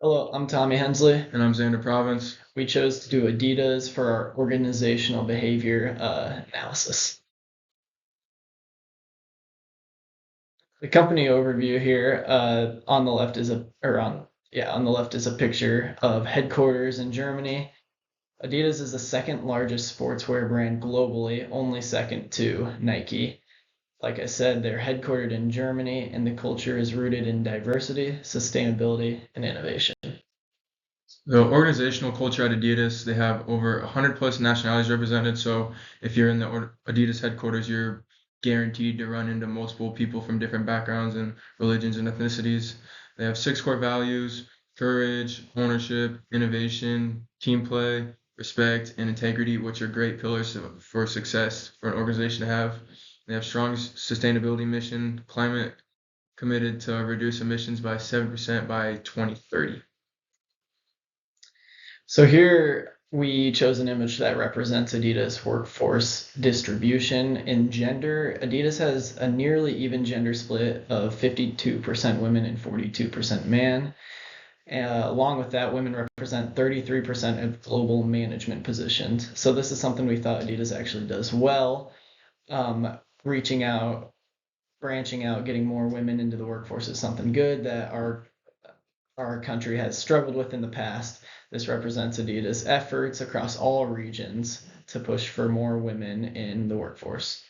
Hello, I'm Tommy Hensley. And I'm Xander Provance. We chose to do Adidas for our organizational behavior analysis. The company overview here on the left is on the left is a picture of headquarters in Germany. Adidas is the second largest sportswear brand globally, only second to Nike. Like I said, they're headquartered in Germany, and the culture is rooted in diversity, sustainability, and innovation. The organizational culture at Adidas, they have over 100 plus nationalities represented. So if you're in the Adidas headquarters, you're guaranteed to run into multiple people from different backgrounds and religions and ethnicities. They have six core values: courage, ownership, innovation, team play, respect, and integrity, which are great pillars for success for an organization to have. They have strong sustainability mission, climate committed to reduce emissions by 7% by 2030. So here we chose an image that represents Adidas workforce distribution in gender. Adidas has a nearly even gender split of 52% women and 42% man. Along with that, women represent 33% of global management positions. So this is something we thought Adidas actually does well. Reaching out, branching out, getting more women into the workforce is something good that our country has struggled with in the past. This represents Adidas' efforts across all regions to push for more women in the workforce.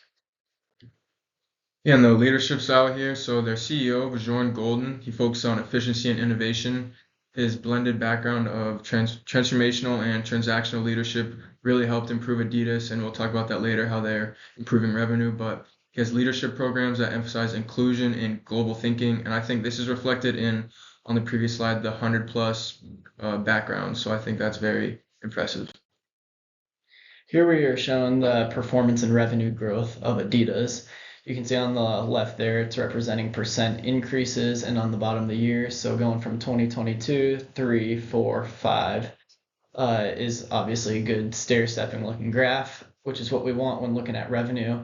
Yeah, and the leadership style here. So their CEO, Bjorn Golden, he focuses on efficiency and innovation. His blended background of transformational and transactional leadership really helped improve Adidas, and we'll talk about that later, how they're improving revenue. But he has leadership programs that emphasize inclusion and global thinking, and I think this is reflected in on the previous slide, the 100 plus background. So I think that's very impressive. Here we are showing the performance and revenue growth of Adidas. You can see on the left there, it's representing percent increases, and on the bottom the years. So going from 2022, 3, 4, 5 is obviously a good stair-stepping looking graph, which is what we want when looking at revenue.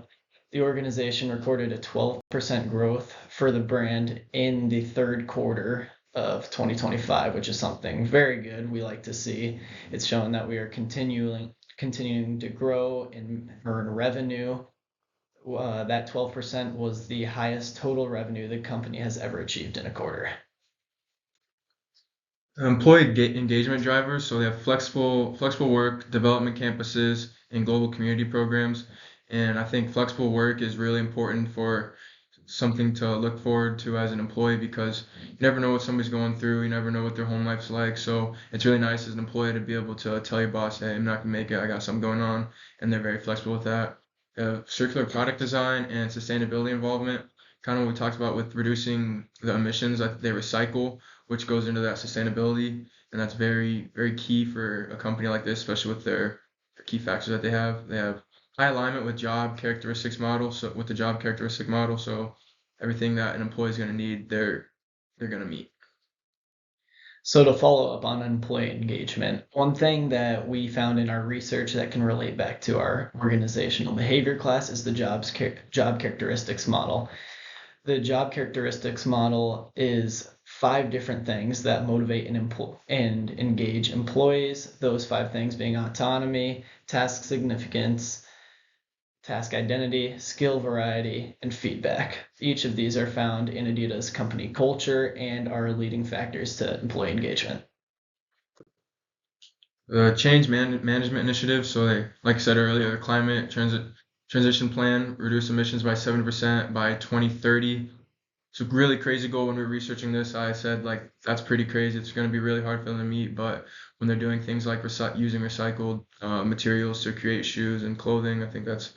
The organization recorded a 12% growth for the brand in the third quarter of 2025, which is something very good we like to see. It's showing that we are continuing to grow and earn revenue. That 12% was the highest total revenue the company has ever achieved in a quarter. Employee engagement drivers, so they have flexible work, development campuses, and global community programs. And I think flexible work is really important for something to look forward to as an employee because you never know what somebody's going through, you never know what their home life's like. So it's really nice as an employee to be able to tell your boss, hey, I'm not gonna make it, I got something going on, and they're very flexible with that. Circular product design and sustainability involvement, kind of what we talked about with reducing the emissions, they recycle, which goes into that sustainability, and that's very, very key for a company like this, especially with their key factors that they have. They have high alignment with job characteristics model, so with the job characteristic model, so everything that an employee is going to need, they're going to meet. So to follow up on employee engagement, one thing that we found in our research that can relate back to our organizational behavior class is the job characteristics model. The job characteristics model is 5 different things that motivate and engage employees. Those 5 things being autonomy, task significance, task identity, skill variety, and feedback. Each of these are found in Adidas company culture and are leading factors to employee engagement. The management initiative, so they, like I said earlier, the climate transition plan, reduce emissions by 7% by 2030. It's a really crazy goal. When we were researching this, I said like that's pretty crazy. It's going to be really hard for them to meet, but when they're doing things like using recycled materials to create shoes and clothing, I think that's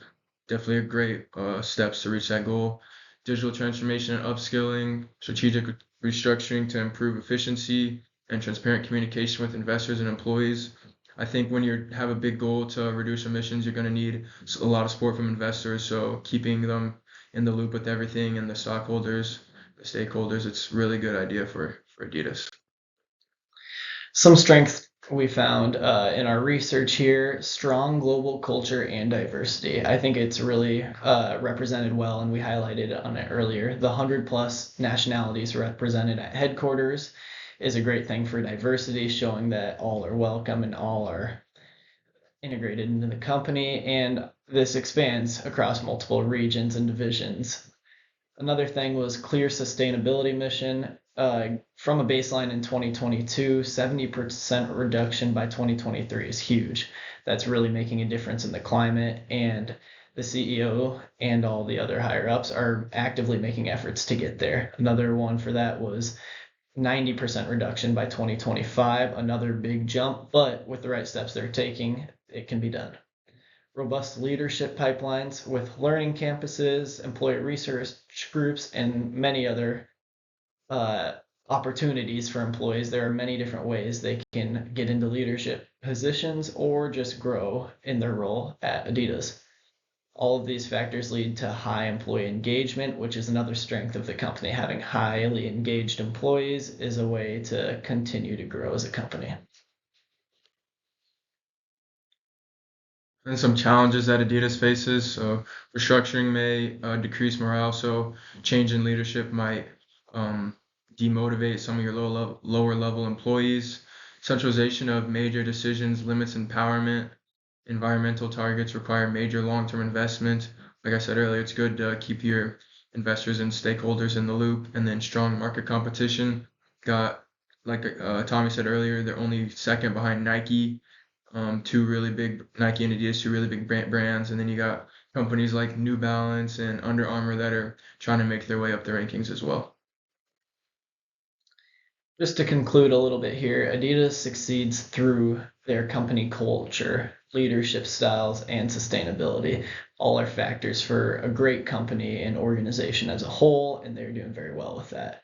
definitely a great steps to reach that goal. Digital transformation and upskilling, strategic restructuring to improve efficiency, and transparent communication with investors and employees. I think when you have a big goal to reduce emissions, you're going to need a lot of support from investors. So keeping them in the loop with everything and the stockholders, the stakeholders, it's a really good idea for Adidas. Some strength we found in our research here: strong global culture and diversity. I think it's really represented well, and we highlighted on it earlier. The 100 plus nationalities represented at headquarters is a great thing for diversity, showing that all are welcome and all are integrated into the company, and this expands across multiple regions and divisions. Another thing was clear sustainability mission. From a baseline in 2022, 70% reduction by 2023 is huge. That's really making a difference in the climate, and the CEO and all the other higher ups are actively making efforts to get there. Another one for that was 90% reduction by 2025, another big jump, but with the right steps they're taking, it can be done. Robust leadership pipelines with learning campuses, employee research groups, and many other uh, opportunities for employees. There are many different ways they can get into leadership positions or just grow in their role at Adidas. All of these factors lead to high employee engagement, which is another strength of the company. Having highly engaged employees is a way to continue to grow as a company. And some challenges that Adidas faces. So restructuring may decrease morale. So change in leadership might um, demotivate some of your lower level employees. Centralization of major decisions limits empowerment. Environmental targets require major long-term investment. Like I said earlier, it's good to keep your investors and stakeholders in the loop. And then strong market competition. Got, like Tommy said earlier, they're only second behind Nike, two really big Nike and Adidas, two really big brands, and then you got companies like New Balance and Under Armour that are trying to make their way up the rankings as well. Just to conclude a little bit here, Adidas succeeds through their company culture, leadership styles, and sustainability. All are factors for a great company and organization as a whole, and they're doing very well with that.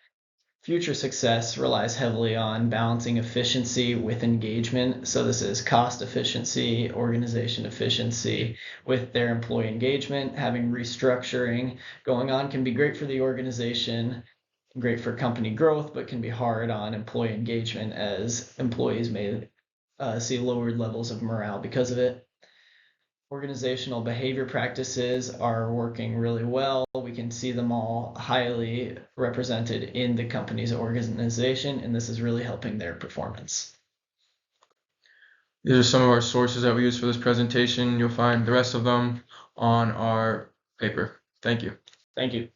Future success relies heavily on balancing efficiency with engagement. So this is cost efficiency, organization efficiency with their employee engagement. Having restructuring going on can be great for the organization, great for company growth, but can be hard on employee engagement as employees may see lowered levels of morale because of it. Organizational behavior practices are working really well. We can see them all highly represented in the company's organization, and this is really helping their performance. These are some of our sources that we use for this presentation. You'll find the rest of them on our paper. Thank you. Thank you.